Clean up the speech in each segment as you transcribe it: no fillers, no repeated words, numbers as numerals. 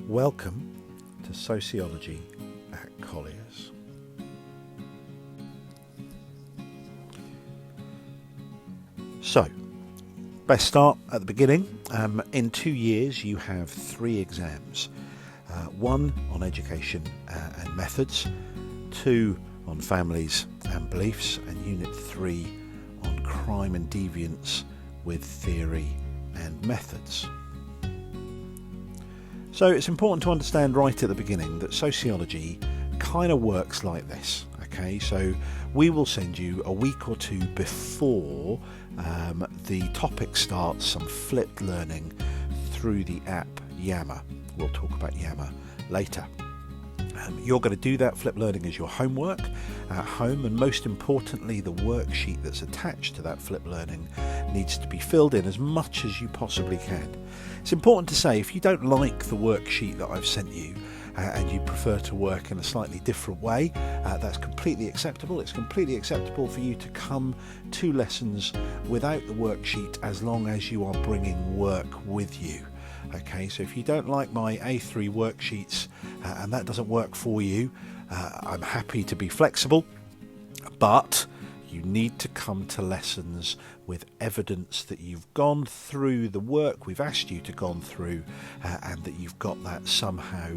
Welcome to Sociology at Collyers. So, best start at the beginning. In 2 years you have 3 exams. 1 on education and methods, 2 on families and beliefs, and Unit 3 on crime and deviance with theory and methods. So it's important to understand right at the beginning that sociology kind of works like this. Okay, so we will send you a week or 2 before the topic starts some flipped learning through the app Yammer. We'll talk about Yammer later. You're going to do that flip learning as your homework at home, and most importantly the worksheet that's attached to that flip learning needs to be filled in as much as you possibly can. It's important to say, if you don't like the worksheet that I've sent you and you prefer to work in a slightly different way, that's completely acceptable. It's completely acceptable for you to come to lessons without the worksheet as long as you are bringing work with you. Okay, so if you don't like my A3 worksheets and that doesn't work for you, I'm happy to be flexible, but you need to come to lessons with evidence that you've gone through the work we've asked you to gone through and that you've got that somehow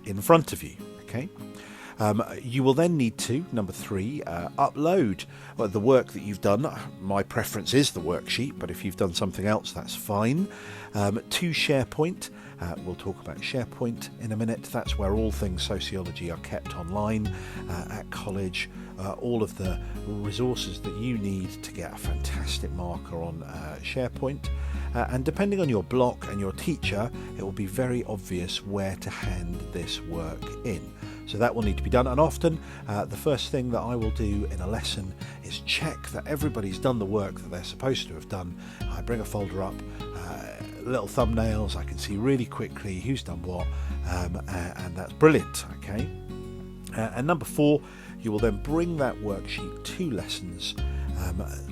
in front of you. Okay. You will then need to, number 3, upload the work that you've done. My preference is the worksheet, but if you've done something else, that's fine. To SharePoint. We'll talk about SharePoint in a minute. That's where all things sociology are kept online at college. All of the resources that you need to get a fantastic marker on SharePoint. And depending on your block and your teacher, it will be very obvious where to hand this work in. So that will need to be done, and often the first thing that I will do in a lesson is check that everybody's done the work that they're supposed to have done. I bring a folder up, little thumbnails, I can see really quickly who's done what, and that's brilliant. Okay. And number 4, you will then bring that worksheet to lessons,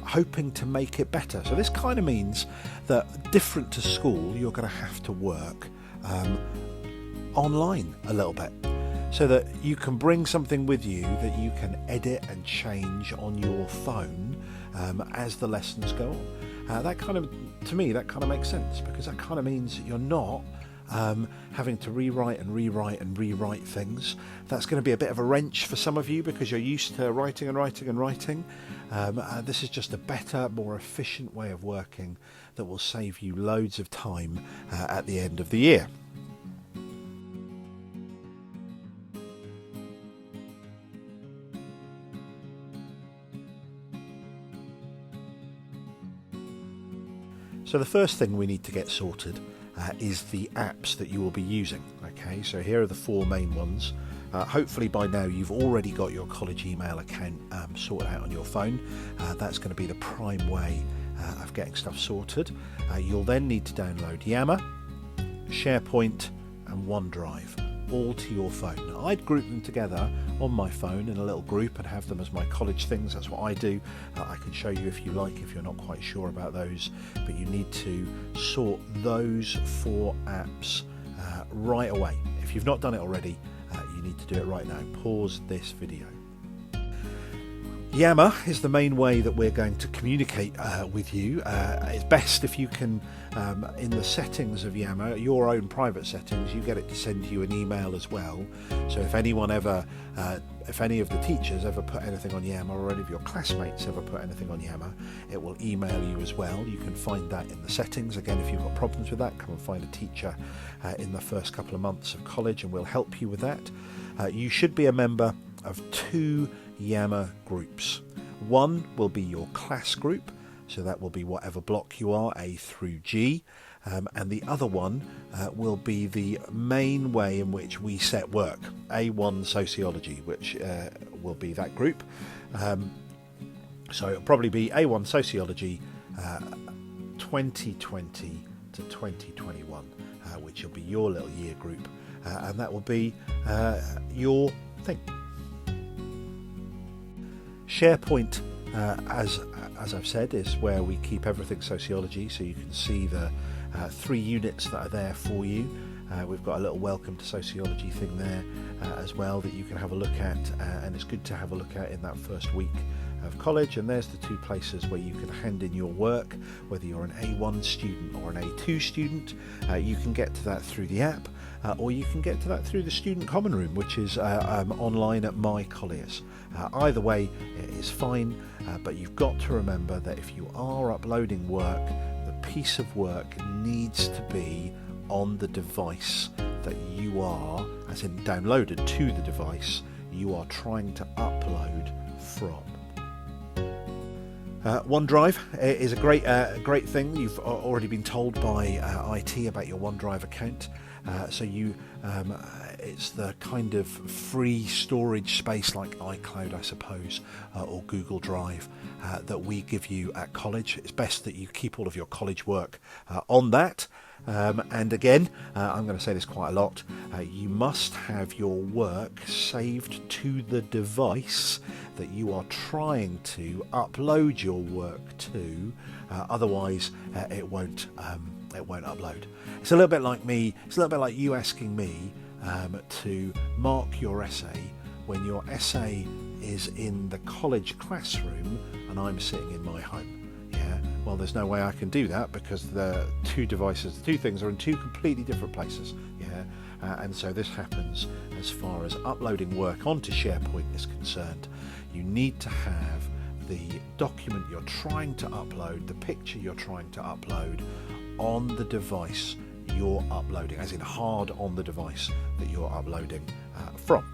hoping to make it better. So this kind of means that, different to school, you're going to have to work online a little bit, so that you can bring something with you that you can edit and change on your phone as the lessons go on. That kind of, to me, that kind of makes sense, because that kind of means that you're not having to rewrite things. That's going to be a bit of a wrench for some of you because you're used to writing. This is just a better, more efficient way of working that will save you loads of time at the end of the year. So the first thing we need to get sorted is the apps that you will be using. Okay, so here are the 4 main ones. Hopefully by now you've already got your college email account sorted out on your phone. That's going to be the prime way of getting stuff sorted. You'll then need to download Yammer, SharePoint and OneDrive, all to your phone. Now, I'd group them together on my phone in a little group and have them as my college things. That's what I do. I can show you if you like, if you're not quite sure about those, but you need to sort those 4 apps right away. If you've not done it already, you need to do it right now. Pause this video. Yammer is the main way that we're going to communicate with you. It's best if you can, in the settings of Yammer, your own private settings, you get it to send you an email as well. So if any of the teachers ever put anything on Yammer, or any of your classmates ever put anything on Yammer, it will email you as well. You can find that in the settings. Again, if you've got problems with that, come and find a teacher in the first couple of months of college and we'll help you with that. You should be a member of 2 Yammer groups. One will be your class group, so that will be whatever block you are, A through G, and the other one will be the main way in which we set work, A1 Sociology, which will be that group. So it'll probably be A1 Sociology 2020 to 2021, which will be your little year group, and that will be your thing. SharePoint, as I've said, is where we keep everything sociology, so you can see the 3 units that are there for you. We've got a little welcome to sociology thing there as well that you can have a look at, and it's good to have a look at in that first week of college. And there's the two places where you can hand in your work, whether you're an A1 student or an A2 student. You can get to that through the app, or you can get to that through the student common room, which is online at my Collyers. Either way it is fine, but you've got to remember that if you are uploading work, the piece of work needs to be on the device that you are, as in downloaded to the device you are trying to upload from. OneDrive is a great thing. You've already been told by IT about your OneDrive account. It's the kind of free storage space like iCloud, I suppose, or Google Drive that we give you at college. It's best that you keep all of your college work on that. And again, I'm going to say this quite a lot, you must have your work saved to the device that you are trying to upload your work to, otherwise it won't upload. It's a little bit like you asking me to mark your essay when your essay is in the college classroom and I'm sitting in my home. Yeah, well, there's no way I can do that because the two things are in two completely different places. Yeah, and so this happens as far as uploading work onto SharePoint is concerned. You need to have the document you're trying to upload, the picture you're trying to upload, on the device you're uploading, as in hard on the device that you're uploading from.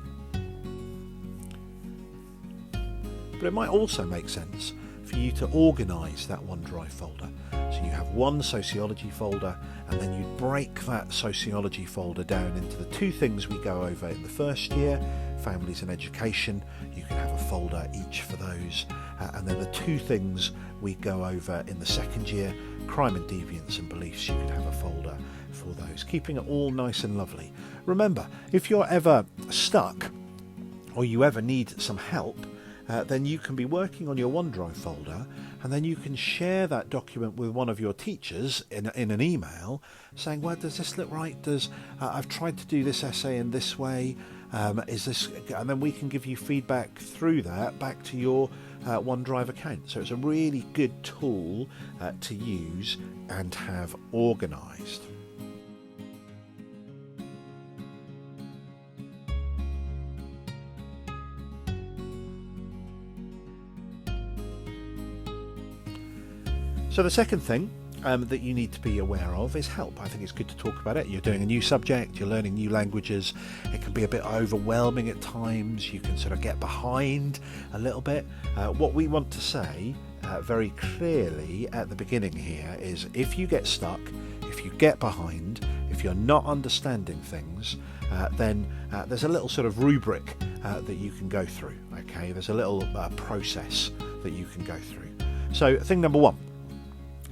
But it might also make sense for you to organise that OneDrive folder. So you have one sociology folder, and then you break that sociology folder down into the two things we go over in the first year, families and education. You can have a folder each for those, and then the two things we go over in the second year, crime and deviance and beliefs, you can have a folder for those, keeping it all nice and lovely. Remember, if you're ever stuck or you ever need some help, then you can be working on your OneDrive folder, and then you can share that document with one of your teachers in an email saying, well, does this look right? I've tried to do this essay in this way, is this, and then we can give you feedback through that back to your OneDrive account. So it's a really good tool to use and have organised. So the second thing that you need to be aware of is help. I think it's good to talk about it. You're doing a new subject, you're learning new languages. It can be a bit overwhelming at times. You can sort of get behind a little bit. What we want to say very clearly at the beginning here is if you get stuck, if you get behind, if you're not understanding things, then there's a little sort of rubric that you can go through. Okay, there's a little process that you can go through. So thing number one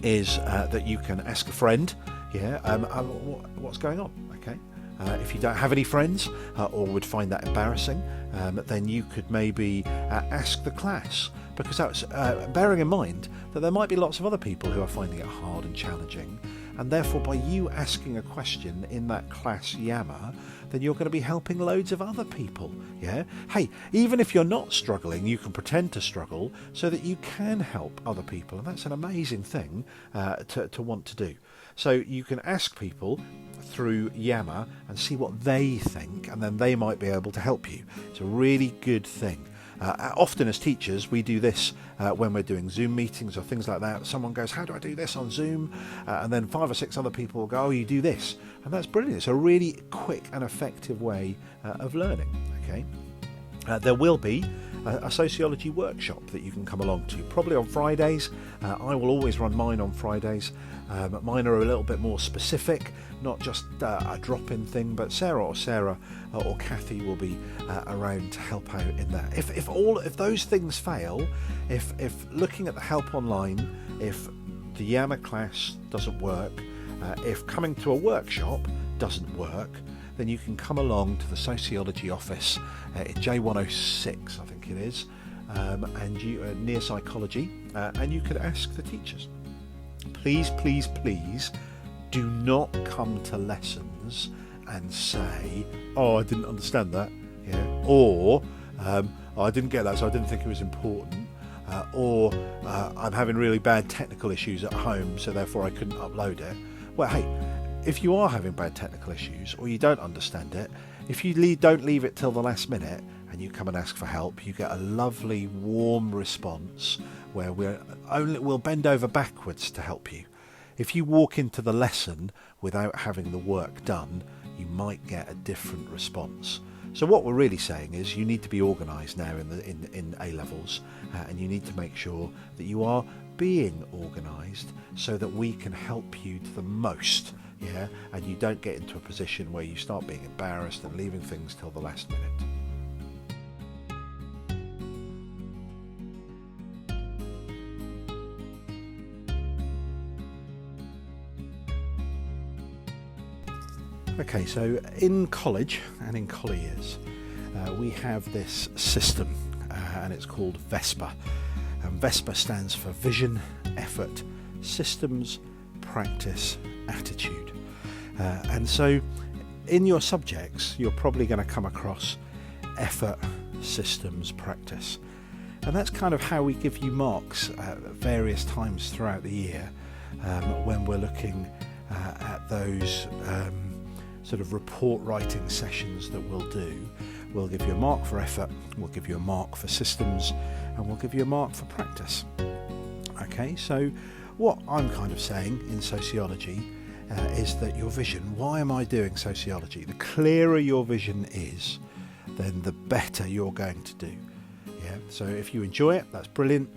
is that you can ask a friend, what's going on, okay? If you don't have any friends or would find that embarrassing, then you could maybe ask the class, because that's bearing in mind that there might be lots of other people who are finding it hard and challenging, and therefore by you asking a question in that class yammer, then you're going to be helping loads of other people. Yeah. Hey, even if you're not struggling, you can pretend to struggle so that you can help other people, and that's an amazing thing to want to do. So you can ask people through Yammer and see what they think, and then they might be able to help you. It's a really good thing. Often as teachers we do this when we're doing Zoom meetings or things like that. Someone goes, how do I do this on Zoom? And then 5 or 6 other people will go, oh, you do this. And that's brilliant. It's a really quick and effective way of learning. Okay. There will be a sociology workshop that you can come along to, probably on Fridays. I will always run mine on Fridays. Mine are a little bit more specific, not just a drop-in thing, but Sarah or Kathy will be around to help out in that. If those things fail, if looking at the help online, if the Yammer class doesn't work, if coming to a workshop doesn't work, then you can come along to the sociology office at J106, I think it is, and you near psychology, and you could ask the teachers. Please, please, please do not come to lessons and say, oh, I didn't understand that, yeah, or oh, I didn't get that, so I didn't think it was important, or I'm having really bad technical issues at home, so therefore I couldn't upload it. Well, hey, if you are having bad technical issues or you don't understand it, if you don't leave it till the last minute and you come and ask for help, you get a lovely warm response where we'll bend over backwards to help you. If you walk into the lesson without having the work done, you might get a different response. So what we're really saying is you need to be organised now in A-levels, and you need to make sure that you are being organised so that we can help you to the most, yeah, and you don't get into a position where you start being embarrassed and leaving things till the last minute. Okay, so in college and in Collyers, we have this system, and it's called VESPA. And VESPA stands for Vision, Effort, Systems, Practice, Attitude. And so in your subjects, you're probably going to come across effort, systems, practice. And that's kind of how we give you marks at various times throughout the year when we're looking at those sort of report writing sessions that we'll do. We'll give you a mark for effort, we'll give you a mark for systems, and we'll give you a mark for practice. Okay, so what I'm kind of saying in sociology is that your vision, why am I doing sociology? The clearer your vision is, then the better you're going to do. Yeah. So if you enjoy it, that's brilliant.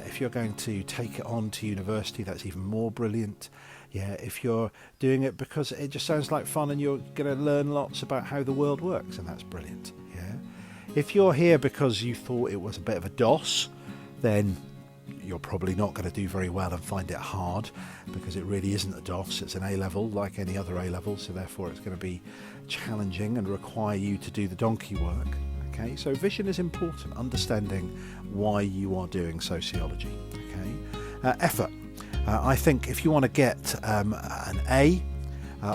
If you're going to take it on to university, that's even more brilliant. Yeah, if you're doing it because it just sounds like fun and you're going to learn lots about how the world works, and that's brilliant. Yeah. If you're here because you thought it was a bit of a DOS, then you're probably not going to do very well and find it hard, because it really isn't a DOS, it's an A-level like any other A-level, so therefore it's going to be challenging and require you to do the donkey work. Okay, so vision is important, understanding why you are doing sociology. Okay, effort. I think if you want to get an A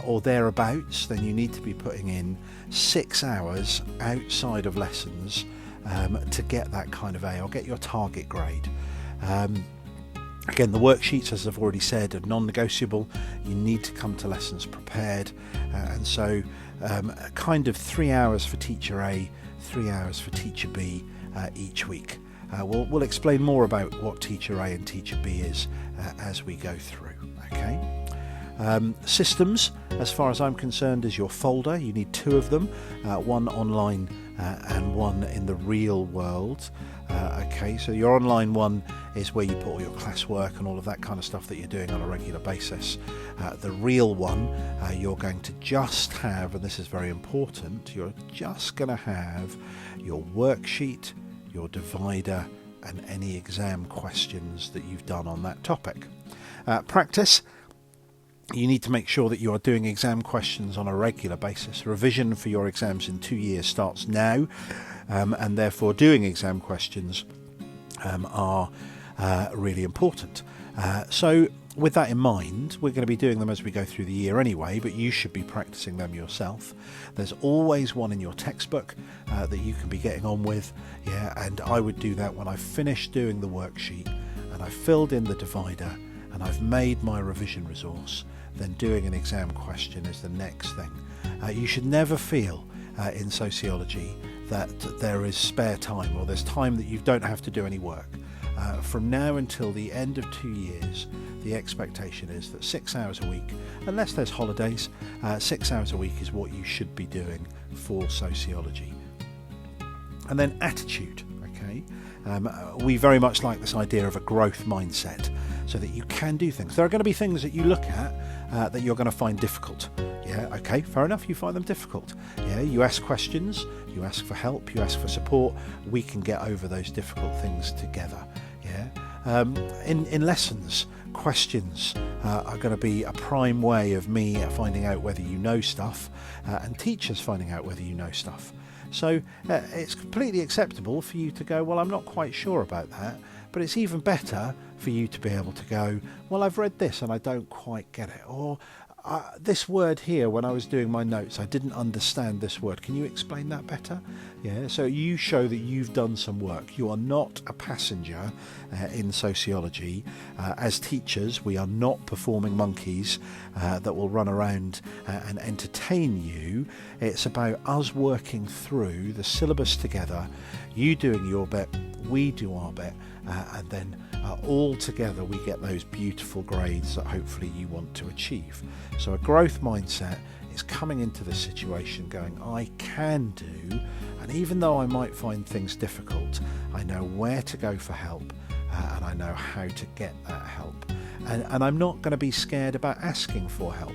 or thereabouts, then you need to be putting in 6 hours outside of lessons to get that kind of A, or get your target grade. Again, the worksheets, as I've already said, are non-negotiable. You need to come to lessons prepared, and so kind of 3 hours for teacher A, 3 hours for teacher B each week. We'll explain more about what teacher A and teacher B is as we go through. Okay. Systems, as far as I'm concerned, is your folder. You need 2 of them, one online and one in the real world. Okay, so your online one is where you put all your classwork and all of that kind of stuff that you're doing on a regular basis. The real one, you're going to just have, and this is very important, you're just going to have your worksheet, your divider, and any exam questions that you've done on that topic. Practice. You need to make sure that you are doing exam questions on a regular basis. Revision for your exams in 2 years starts now, and therefore doing exam questions are really important. So with that in mind, we're going to be doing them as we go through the year anyway, but you should be practicing them yourself. There's always one in your textbook that you can be getting on with, yeah, and I would do that when I've finished doing the worksheet and I've filled in the divider and I've made my revision resource. Then doing an exam question is the next thing. You should never feel in sociology that there is spare time, or there's time that you don't have to do any work. From now until the end of 2 years, the expectation is that 6 hours a week, unless there's holidays, 6 hours a week is what you should be doing for sociology. And then attitude, okay? We very much like this idea of a growth mindset, so that you can do things. There are going to be things that you look at that you're going to find difficult. Yeah, okay, fair enough, you find them difficult. Yeah, you ask questions, you ask for help, you ask for support. We can get over those difficult things together. Yeah, in lessons, questions are going to be a prime way of me finding out whether you know stuff, and teachers finding out whether you know stuff. So it's completely acceptable for you to go, well, I'm not quite sure about that, but it's even better for you to be able to go, well, I've read this and I don't quite get it, or This word here, when I was doing my notes, I didn't understand this word. Can you explain that better? Yeah, so you show that you've done some work. You are not a passenger in sociology. As teachers, we are not performing monkeys that will run around and entertain you. It's about us working through the syllabus together, you doing your bit, we do our bit, and then all together we get those beautiful grades that hopefully you want to achieve. So a growth mindset is coming into this situation going, I can do, and even though I might find things difficult, I know where to go for help, and I know how to get that help. And I'm not going to be scared about asking for help.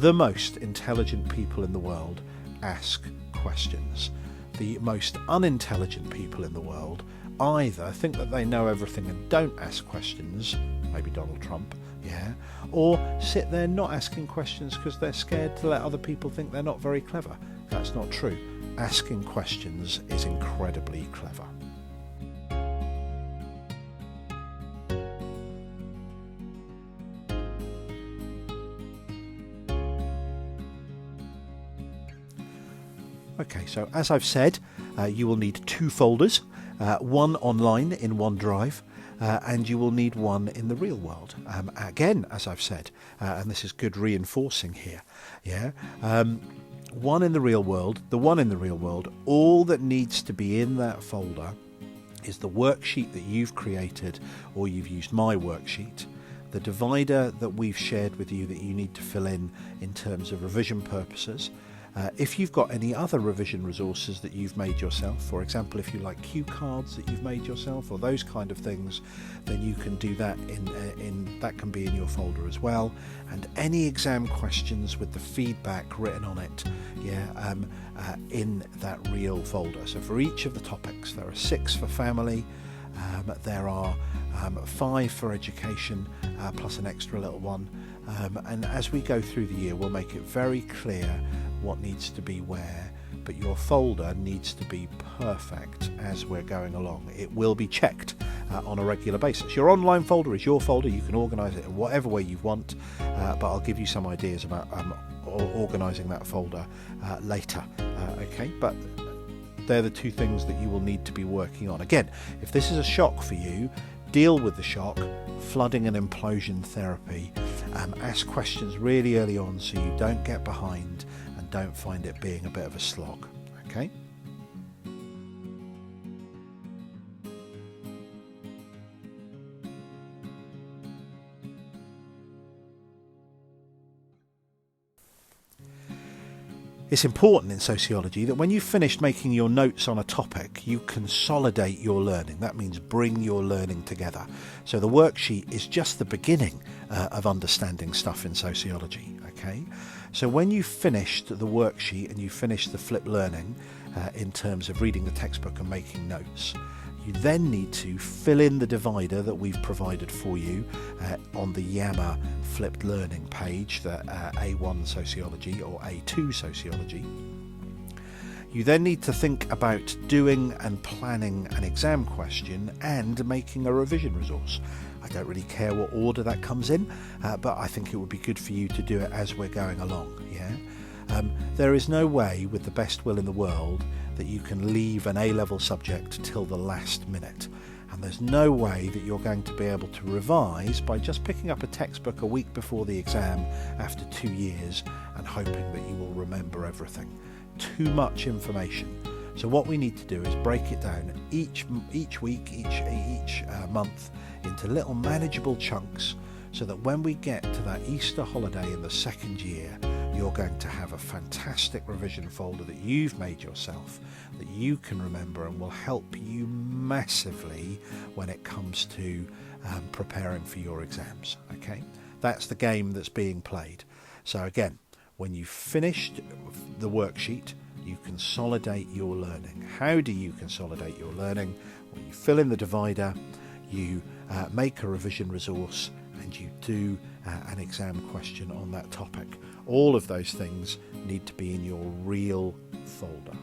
The most intelligent people in the world ask questions. The most unintelligent people in the world either think that they know everything and don't ask questions, maybe Donald Trump, yeah, or sit there not asking questions because they're scared to let other people think they're not very clever. That's not true. Asking questions is incredibly clever. Okay, so as I've said, you will need 2 folders, one online in OneDrive, and you will need one in the real world. Again, as I've said, and this is good reinforcing here, yeah. One in the real world, all that needs to be in that folder is the worksheet that you've created, or you've used my worksheet, the divider that we've shared with you that you need to fill in terms of revision purposes. If you've got any other revision resources that you've made yourself, for example, if you like cue cards that you've made yourself or those kind of things, then you can do that that can be in your folder as well. And any exam questions with the feedback written on it, yeah, in that real folder. So for each of the topics, there are 6 for family, there are 5 for education, plus an extra little one. And as we go through the year, we'll make it very clear what needs to be where, but your folder needs to be perfect as we're going along. It will be checked on a regular basis. Your online folder is your folder. You can organise it in whatever way you want, but I'll give you some ideas about organising that folder later. Okay, but they're the 2 things that you will need to be working on. Again, if this is a shock for you, deal with the shock, flooding and implosion therapy. Ask questions really early on so you don't get behind and don't find it being a bit of a slog. Okay? It's important in sociology that when you've finished making your notes on a topic, you consolidate your learning. That means bring your learning together. So the worksheet is just the beginning of understanding stuff in sociology. Okay, so when you've finished the worksheet and you've finished the flipped learning in terms of reading the textbook and making notes, you then need to fill in the divider that we've provided for you on the Yammer flipped learning page, the A1 Sociology or A2 Sociology. You then need to think about doing and planning an exam question and making a revision resource. I don't really care what order that comes in, but I think it would be good for you to do it as we're going along. Yeah. There is no way, with the best will in the world, that you can leave an A-level subject till the last minute. And there's no way that you're going to be able to revise by just picking up a textbook a week before the exam after 2 years and hoping that you will remember everything. Too much information. So what we need to do is break it down each week, each month into little manageable chunks, so that when we get to that Easter holiday in the second year, you're going to have a fantastic revision folder that you've made yourself, that you can remember and will help you massively when it comes to preparing for your exams. Okay, that's the game that's being played. So again, when you've finished the worksheet, you consolidate your learning. How do you consolidate your learning? When you fill in the divider, you make a revision resource, and you do an exam question on that topic. All of those things need to be in your real folder.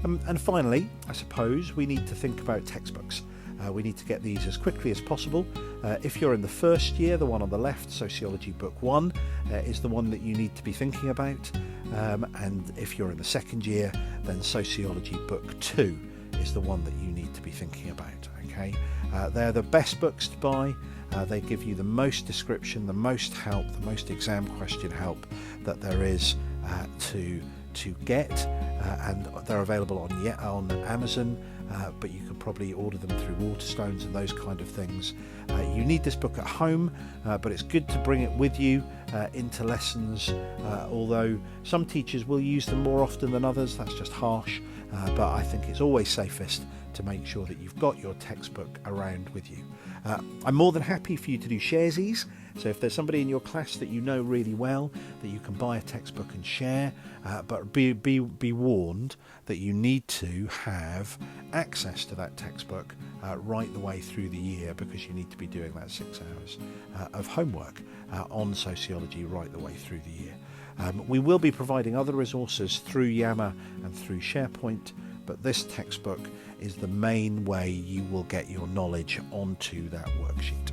And finally, I suppose we need to think about textbooks. We need to get these as quickly as possible. If you're in the first year, the one on the left, Sociology Book 1, is the one that you need to be thinking about. And if you're in the second year, then Sociology Book 2 is the one that you need to be thinking about. Okay, they're the best books to buy. They give you the most description, the most help, the most exam question help that there is to get, and they're available on Amazon, but you can probably order them through Waterstones and those kind of things. You need this book at home, but it's good to bring it with you into lessons, although some teachers will use them more often than others. That's just harsh, but I think it's always safest to make sure that you've got your textbook around with you. I'm more than happy for you to do sharesies. So if there's somebody in your class that you know really well, that you can buy a textbook and share, but be warned that you need to have access to that textbook right the way through the year, because you need to be doing that 6 hours of homework on sociology right the way through the year. We will be providing other resources through Yammer and through SharePoint, but this textbook is the main way you will get your knowledge onto that worksheet.